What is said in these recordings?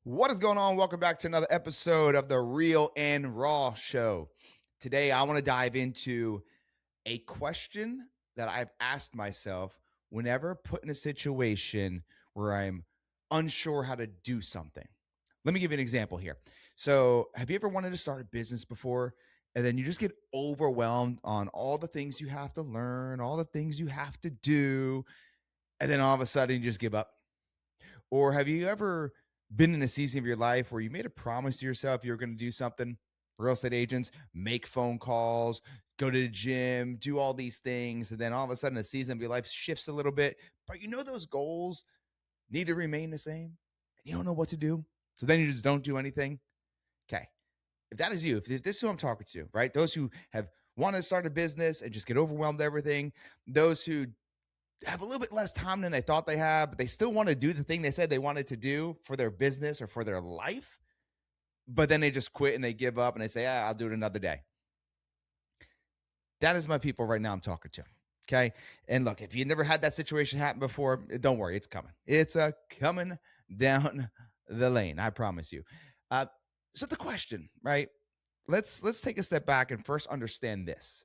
What is going on? Welcome back to another episode of the Real and Raw Show. Today, I want to dive into a question that I've asked myself whenever put in a situation where I'm unsure how to do something. Let me give you an example here. So, have you ever wanted to start a business before? And then you just get overwhelmed on all the things you have to learn, all the things you have to do. And then all of a sudden, you just give up. Or have you ever been in a season of your life where you made a promise to yourself you were going to do something? Real estate agents make phone calls, go to the gym, do all these things. And then all of a sudden, a season of your life shifts a little bit, but you know those goals need to remain the same and you don't know what to do. So then you just don't do anything. Okay. If that is you, if this is who I'm talking to, right? Those who have wanted to start a business and just get overwhelmed with everything, those who have a little bit less time than they thought they have, but they still want to do the thing they said they wanted to do for their business or for their life. But then they just quit and they give up and they say, I'll do it another day. That is my people right now I'm talking to. Okay. And look, if you never had that situation happen before, don't worry, it's coming. It's coming down the lane. I promise you. Uh, so the question, right? Let's take a step back and first understand this.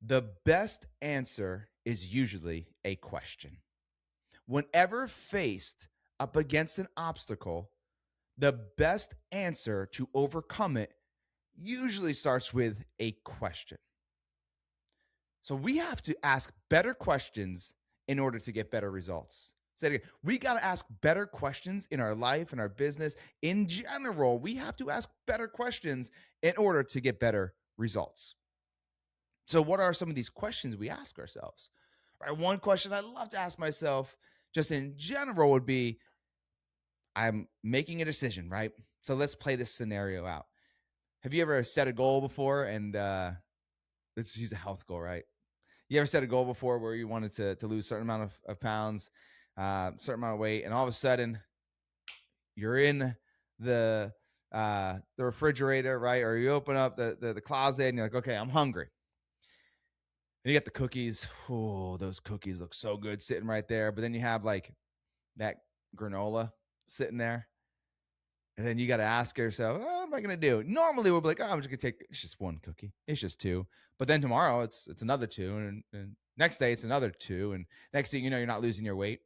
The best answer is usually a question. Whenever faced up against an obstacle, the best answer to overcome it usually starts with a question. So we have to ask better questions in order to get better results. Say it again. We got to ask better questions in our life, in our business. In general, we have to ask better questions in order to get better results. So, what are some of these questions we ask ourselves? Right. One question I love to ask myself, just in general, would be I'm making a decision, right? So, let's play this scenario out. Have you ever set a goal before? And let's just use a health goal, right? You ever set a goal before where you wanted to lose a certain amount of pounds, certain amount of weight, and all of a sudden you're in the refrigerator, right? Or you open up the closet and you're like, okay, I'm hungry. And you get the cookies. Oh, those cookies look so good sitting right there. But then you have like that granola sitting there. And then you got to ask yourself, oh, what am I going to do? Normally we'll be like, oh, I'm just going to take, it's just one cookie. It's just two. But then tomorrow it's another two. And next day it's another two. And next thing you know, you're not losing your weight,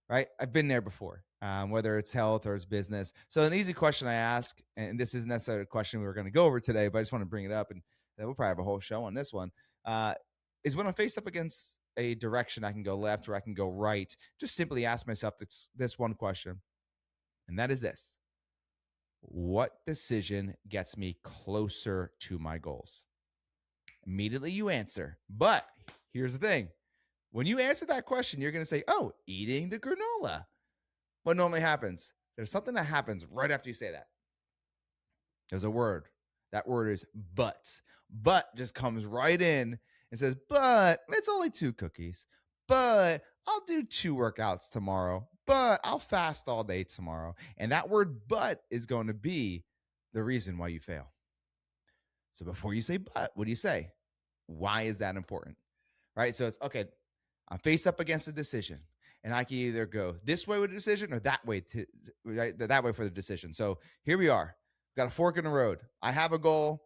right? I've been there before, whether it's health or it's business. So an easy question I ask, and this isn't necessarily a question we were going to go over today, but I just want to bring it up. And we'll probably have a whole show on this one. Is when I'm faced up against a direction I can go left or I can go right, just simply ask myself this one question. And that is this: what decision gets me closer to my goals? Immediately you answer. But here's the thing. When you answer that question, you're going to say, oh, eating the granola. What normally happens? There's something that happens right after you say that. There's a word. That word is but. But just comes right in and says, but it's only two cookies. But I'll do two workouts tomorrow. But I'll fast all day tomorrow. And that word but is going to be the reason why you fail. So before you say but, what do you say? Why is that important? Right? So it's okay. I'm faced up against a decision. And I can either go this way with the decision or that way that way for the decision. So here we are. Got a fork in the road. I have a goal.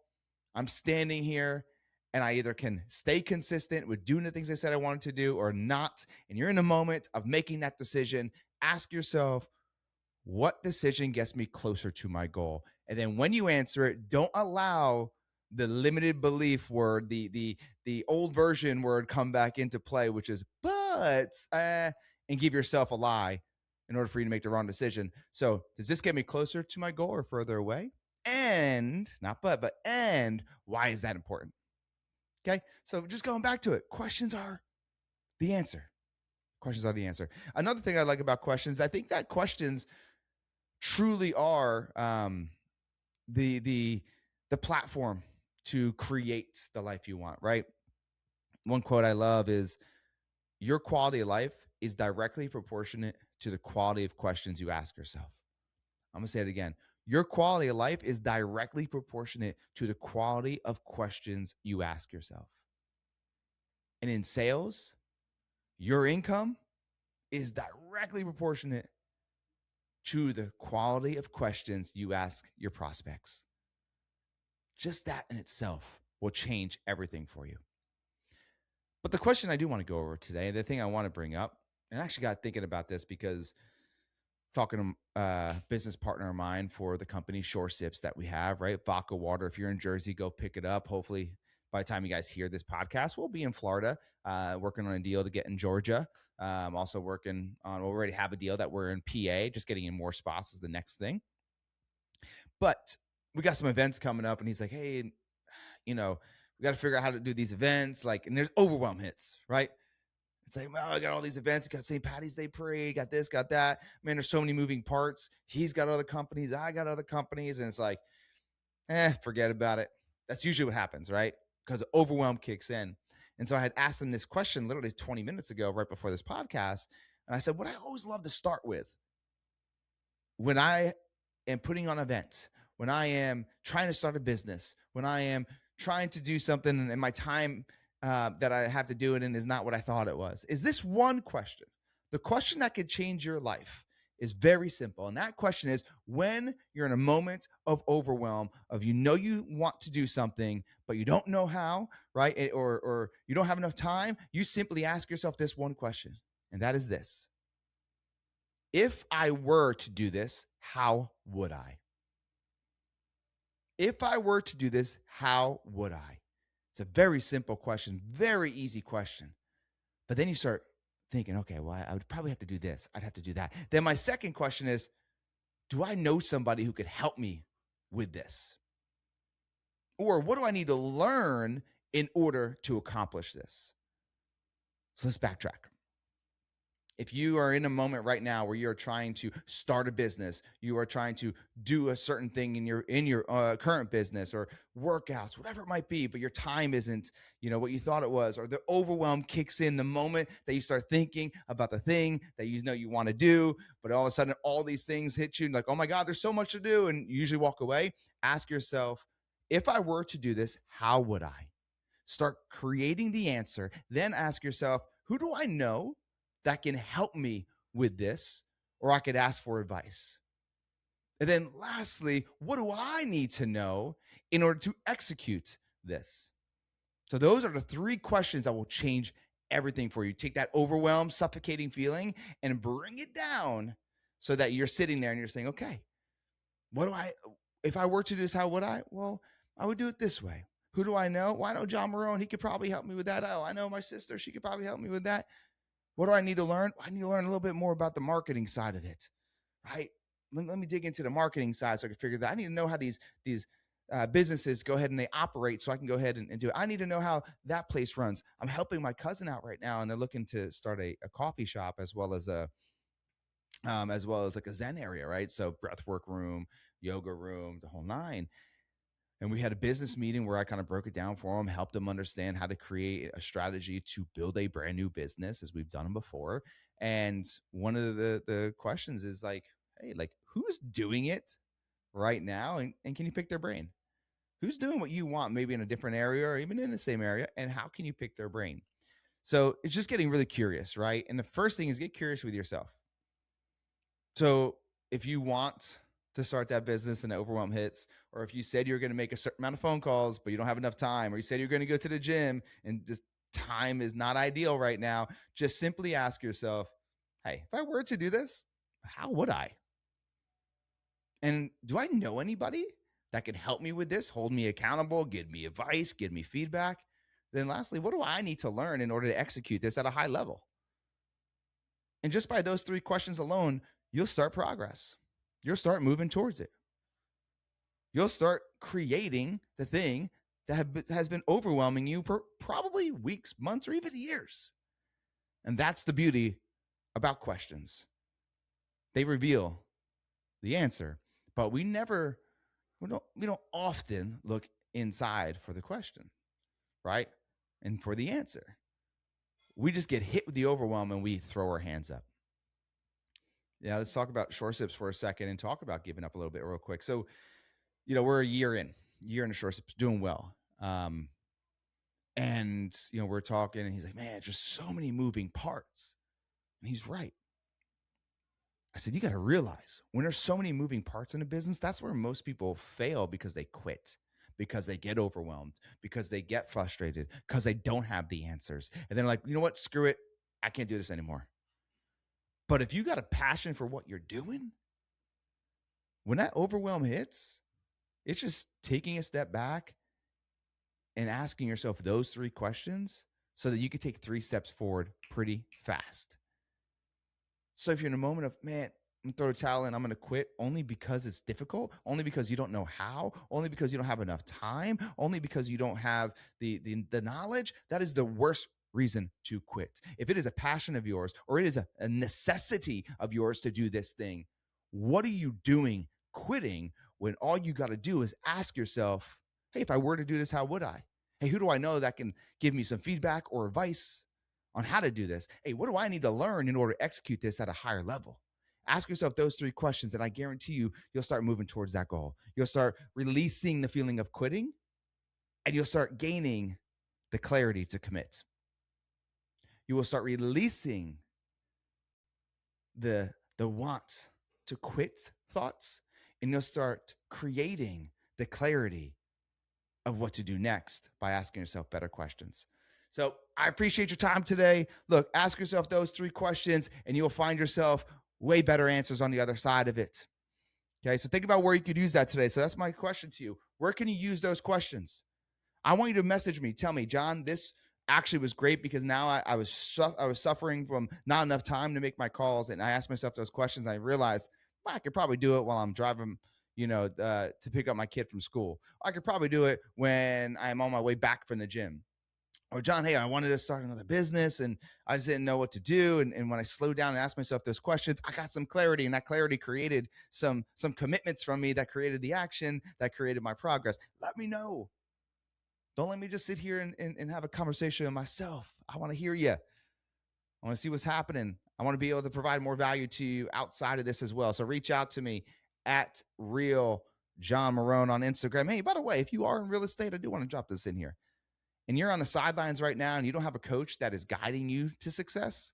I'm standing here and I either can stay consistent with doing the things I said I wanted to do or not. And you're in the moment of making that decision. Ask yourself, what decision gets me closer to my goal? And then when you answer it, don't allow the limited belief word, the old version word come back into play, which is and give yourself a lie in order for you to make the wrong decision. So does this get me closer to my goal or further away? And not but and why is that important? Okay. So just going back to it, questions are the answer. Questions are the answer. Another thing I like about questions, I think that questions truly are the platform to create the life you want, right? One quote I love is, your quality of life is directly proportionate to the quality of questions you ask yourself. I'm going to say it again. Your quality of life is directly proportionate to the quality of questions you ask yourself. And in sales, your income is directly proportionate to the quality of questions you ask your prospects. Just that in itself will change everything for you. But the question I do want to go over today, the thing I want to bring up, and I actually got thinking about this because talking to a business partner of mine for the company Shore Sips that we have, right? Vodka water. If you're in Jersey, go pick it up. Hopefully, by the time you guys hear this podcast, we'll be in Florida, working on a deal to get in Georgia. Also working on, we already have a deal that we're in PA, just getting in more spots is the next thing. But we got some events coming up, and he's like, hey, we got to figure out how to do these events. Like, and there's Overwhelm hits, right? It's like, well, I got all these events. Got St. Patty's Day Parade, got this, got that. Man, there's so many moving parts. He's got other companies. I got other companies. And it's like, forget about it. That's usually what happens, right? Because Overwhelm kicks in. And so I had asked him this question literally 20 minutes ago, right before this podcast. And I said, what I always love to start with when I am putting on events, when I am trying to start a business, when I am trying to do something and my time that I have to do it in is not what I thought it was, is this one question. The question that could change your life is very simple. And that question is, when you're in a moment of overwhelm, of you want to do something, but you don't know how, right? Or you don't have enough time, you simply ask yourself this one question. And that is this: if I were to do this, how would I? If I were to do this, how would I? It's a very simple question, very easy question. But then you start thinking, okay, well, I would probably have to do this. I'd have to do that. Then my second question is, do I know somebody who could help me with this? Or what do I need to learn in order to accomplish this? So let's backtrack. If you are in a moment right now where you're trying to start a business, you are trying to do a certain thing in your current business or workouts, whatever it might be, but your time isn't, what you thought it was, or the overwhelm kicks in the moment that you start thinking about the thing that you want to do, but all of a sudden all these things hit you and like, oh my God, there's so much to do, and you usually walk away. Ask yourself, if I were to do this, how would I? Start creating the answer. Then ask yourself, who do I know that can help me with this, or I could ask for advice? And then lastly, what do I need to know in order to execute this? So those are the three questions that will change everything for you. Take that overwhelmed, suffocating feeling and bring it down so that you're sitting there and you're saying, okay, if I were to do this, how would I? Well, I would do it this way. Who do I know? Well, I know John Marone. He could probably help me with that. Oh, I know my sister. She could probably help me with that. What do I need to learn? I need to learn a little bit more about the marketing side of it, right? Let me dig into the marketing side so I can figure that. I need to know how these businesses go ahead and they operate so I can go ahead and do it. I need to know how that place runs. I'm helping my cousin out right now, and they're looking to start a coffee shop as well as like a Zen area, right? So breathwork room, yoga room, the whole nine. And we had a business meeting where I kind of broke it down for them, helped them understand how to create a strategy to build a brand new business as we've done them before. And one of the questions is like, hey, like, who's doing it right now? And can you pick their brain? Who's doing what you want, maybe in a different area or even in the same area? And how can you pick their brain? So it's just getting really curious, right? And the first thing is get curious with yourself. So if you want to start that business and the overwhelm hits, or if you said you're going to make a certain amount of phone calls, but you don't have enough time, or you said you're going to go to the gym and just time is not ideal right now, just simply ask yourself, hey, if I were to do this, how would I? And do I know anybody that can help me with this, hold me accountable, give me advice, give me feedback? Then lastly, what do I need to learn in order to execute this at a high level? And just by those three questions alone, you'll start progress. You'll start moving towards it. You'll start creating the thing that has been overwhelming you for probably weeks, months, or even years. And that's the beauty about questions. They reveal the answer, but we don't often look inside for the question, right? And for the answer. We just get hit with the overwhelm and we throw our hands up. Yeah, let's talk about Shore Sips for a second and talk about giving up a little bit real quick. So, we're a year in the Shore Sips, doing well. And, we're talking and he's like, man, just so many moving parts. And he's right. I said, you got to realize when there's so many moving parts in a business, that's where most people fail because they quit, because they get overwhelmed, because they get frustrated, because they don't have the answers. And they're like, you know what? Screw it. I can't do this anymore. But if you got a passion for what you're doing, when that overwhelm hits, it's just taking a step back and asking yourself those three questions so that you can take 3 steps forward pretty fast. So if you're in a moment of, man, I'm gonna throw the towel in, I'm gonna quit only because it's difficult, only because you don't know how, only because you don't have enough time, only because you don't have the knowledge, that is the worst reason to quit. If it is a passion of yours or it is a necessity of yours to do this thing, what are you doing quitting when all you got to do is ask yourself, hey, if I were to do this, how would I? Hey, who do I know that can give me some feedback or advice on how to do this? Hey, what do I need to learn in order to execute this at a higher level? Ask yourself those 3 questions, and I guarantee you'll start moving towards that goal. You'll start releasing the feeling of quitting, and you'll start gaining the clarity to commit. You will start releasing the want to quit thoughts, and you'll start creating the clarity of what to do next by asking yourself better questions. So I appreciate your time today. Look, ask yourself those 3 questions, and you'll find yourself way better answers on the other side of it. Okay, so think about where you could use that today. So that's my question to you. Where can you use those questions? I want you to message me. Tell me, John, this actually was great because now I was suffering from not enough time to make my calls, and I asked myself those questions. And I realized I could probably do it while I'm driving, to pick up my kid from school. I could probably do it when I'm on my way back from the gym. Or John, hey, I wanted to start another business and I just didn't know what to do. And when I slowed down and asked myself those questions, I got some clarity, and that clarity created some commitments from me that created the action that created my progress. Let me know. Don't let me just sit here and have a conversation with myself. I want to hear you. I want to see what's happening. I want to be able to provide more value to you outside of this as well. So reach out to me at Real John Marone on Instagram. Hey, by the way, if you are in real estate, I do want to drop this in here, and you're on the sidelines right now and you don't have a coach that is guiding you to success,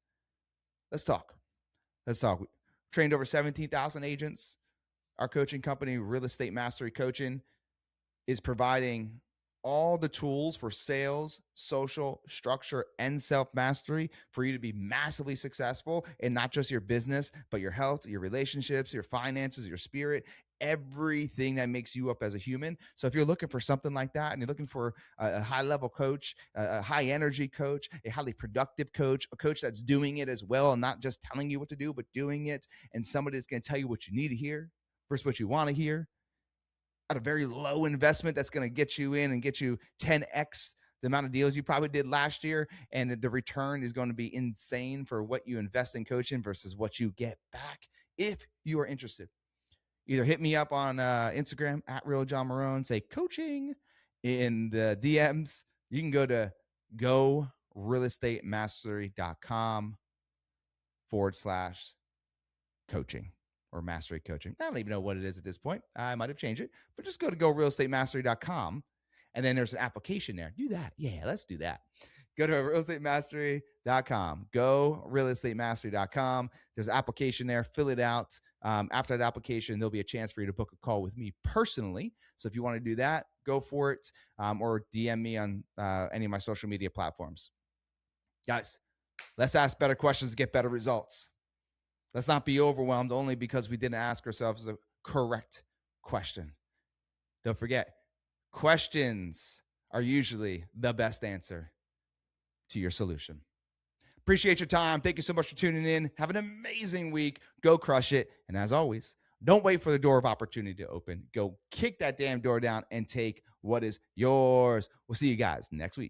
let's talk. Let's talk. We trained over 17,000 agents. Our coaching company, Real Estate Mastery Coaching, is providing all the tools for sales, social, structure, and self-mastery for you to be massively successful in not just your business, but your health, your relationships, your finances, your spirit, everything that makes you up as a human. So if you're looking for something like that and you're looking for a high-level coach, a high-energy coach, a highly productive coach, a coach that's doing it as well and not just telling you what to do, but doing it, and somebody that's going to tell you what you need to hear versus what you want to hear, at a very low investment that's going to get you in and get you 10x the amount of deals you probably did last year, and the return is going to be insane for what you invest in coaching versus what you get back. If you are interested, either hit me up on Instagram at Real John Marone, say coaching in the DMs. You can go to gorealestatemastery.com/coaching or mastery coaching. I don't even know what it is at this point. I might have changed it, but just go to gorealestatemastery.com, and then there's an application there. Do that. Yeah, let's do that. Go to realestatemastry.com. Go realestatemastry.com. There's an application there. Fill it out. After that application, there'll be a chance for you to book a call with me personally. So if you want to do that, go for it, or DM me on any of my social media platforms. Guys, let's ask better questions to get better results. Let's not be overwhelmed only because we didn't ask ourselves the correct question. Don't forget, questions are usually the best answer to your solution. Appreciate your time. Thank you so much for tuning in. Have an amazing week. Go crush it. And as always, don't wait for the door of opportunity to open. Go kick that damn door down and take what is yours. We'll see you guys next week.